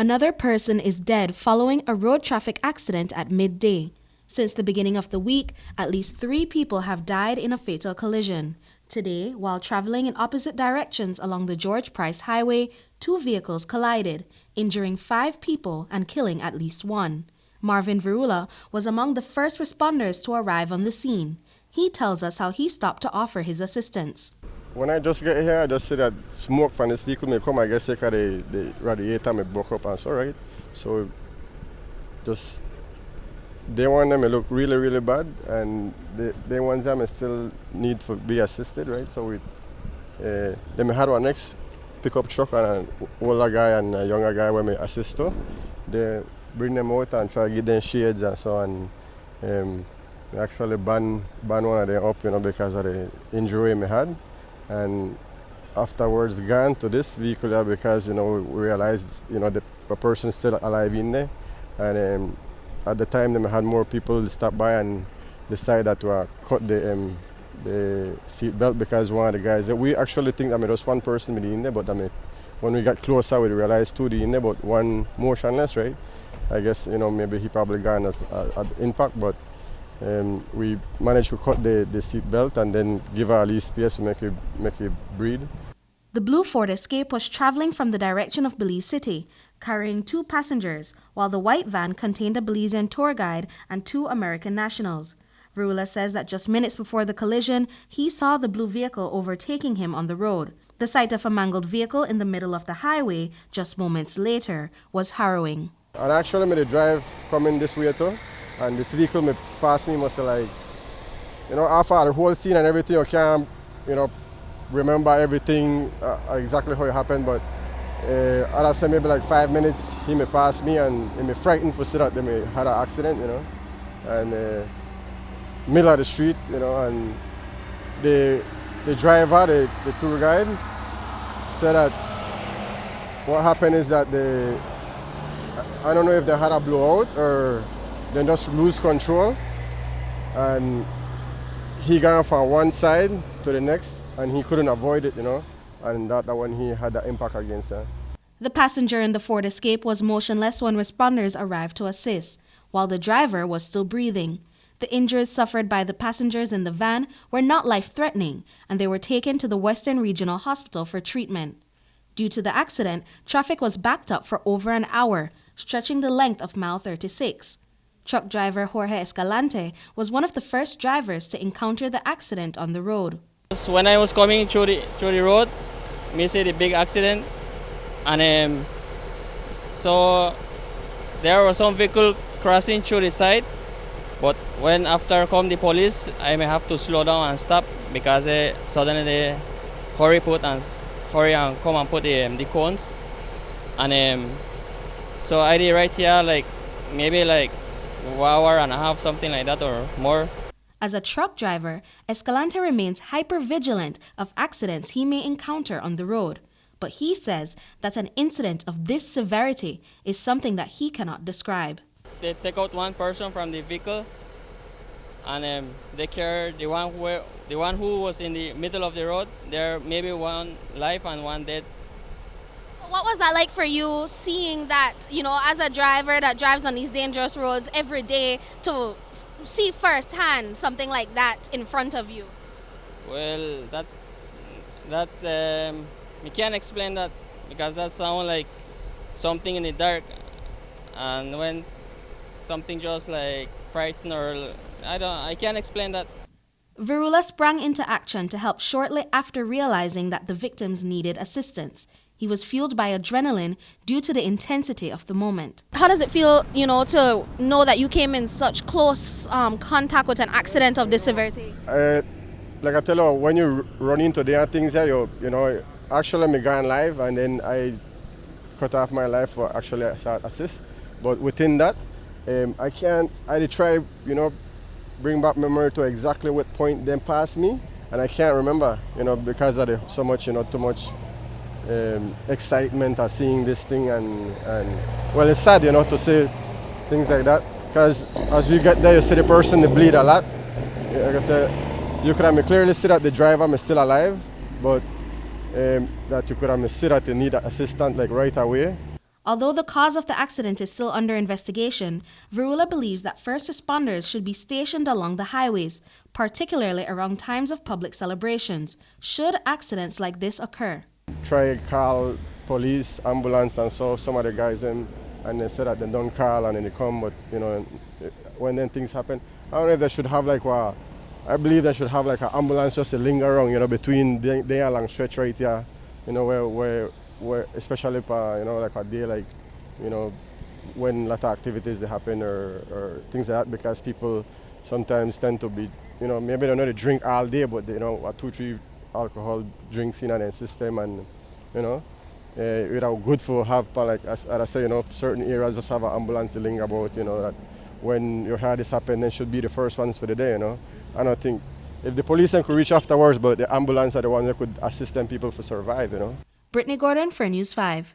Another person is dead following a road traffic accident at midday. Since the beginning of the week, at least 3 people have died in a fatal collision. Today, while traveling in opposite directions along the George Price Highway, 2 vehicles collided, injuring 5 people and killing at least 1. Marvin Virula was among the first responders to arrive on the scene. He tells us how he stopped to offer his assistance. When I just get here, I just see that smoke from this vehicle may come, I guess, because the radiator may broke up and so, right? So, just, they want them to look really, really bad, and they want them still need to be assisted, right? So, they may have our next pickup truck and an older guy and a younger guy where may assist to. They bring them out and try to give them shades and so on. They actually ban one of them up, because of the injury we had. And afterwards gone to this vehicle because we realized the person still alive in there, and at the time they had more people stop by and decide that to cut the seat belt because one of the guys, we actually think that there was one person in there, but when we got closer we realized 2 in there, but one motionless, right? I guess maybe he probably got an impact, but we managed to cut the seat belt and then give her a least space to make it breathe. The blue Ford Escape was traveling from the direction of Belize City, carrying 2 passengers, while the white van contained a Belizean tour guide and 2 American nationals. Virula says that just minutes before the collision, he saw the blue vehicle overtaking him on the road. The sight of a mangled vehicle in the middle of the highway just moments later was harrowing. And actually, the drive coming this way too. And this vehicle may pass me must like, after the whole scene and everything, you can't, remember everything exactly how it happened. But I'd say maybe like 5 minutes, he may pass me and he may frightened for see that they may had an accident, and middle of the street, and the driver, the tour guide, said that what happened is that I don't know if they had a blowout or they just lose control, and he got from one side to the next and he couldn't avoid it, and that when he had the impact against her. The passenger in the Ford Escape was motionless when responders arrived to assist, while the driver was still breathing. The injuries suffered by the passengers in the van were not life-threatening, and they were taken to the Western Regional Hospital for treatment. Due to the accident, traffic was backed up for over an hour, stretching the length of Mile 36. Truck driver Jorge Escalante was one of the first drivers to encounter the accident on the road. When I was coming through the road, me see the big accident, and so there was some vehicle crossing through the side, but when after come the police, I may have to slow down and stop because suddenly they hurry and come and put the cones, and so I did right here like maybe like 1 hour and a half, something like that or more. As a truck driver, Escalante remains hyper-vigilant of accidents he may encounter on the road. But he says that an incident of this severity is something that he cannot describe. They take out one person from the vehicle, and they carry the one who was in the middle of the road. There may be 1 life and 1 dead. What was that like for you, seeing that, as a driver that drives on these dangerous roads every day, to see firsthand something like that in front of you? Well, that we can't explain that because that sounds like something in the dark, and when something just like frightened or I can't explain that. Virula sprang into action to help shortly after realizing that the victims needed assistance. He was fueled by adrenaline due to the intensity of the moment. How does it feel, to know that you came in such close contact with an accident of this severity? Like I tell you, when you run into the things there, actually me gone live, and then I cut off my life for actually assist. But within that, I try, bring back memory to exactly what point them passed me, and I can't remember, because of so much, too much excitement of seeing this thing, and well, it's sad, to see things like that, because as we get there, you see the person, they bleed a lot. Like I said, you could clearly see that the driver is still alive, but that you could see that they need assistance like right away. Although the cause of the accident is still under investigation, Virula believes that first responders should be stationed along the highways, particularly around times of public celebrations, should accidents like this occur. Try call police, ambulance, and so some of the guys and they said that they don't call and then they come, but when then things happen, I don't know if they should have I believe they should have an ambulance just to linger around, between the along stretch right here, where especially for like a day when a lot of activities they happen or things like that, because people sometimes tend to be maybe they don't drink all day, but they a 2-3 alcohol drinks in their system, and it's good for have as I say, certain areas just have an ambulance to linger about, that when you hear this happen, they should be the first ones for the day, I don't think if the police could reach afterwards, but the ambulance are the ones that could assist them people to survive, Britney Gordon for News 5.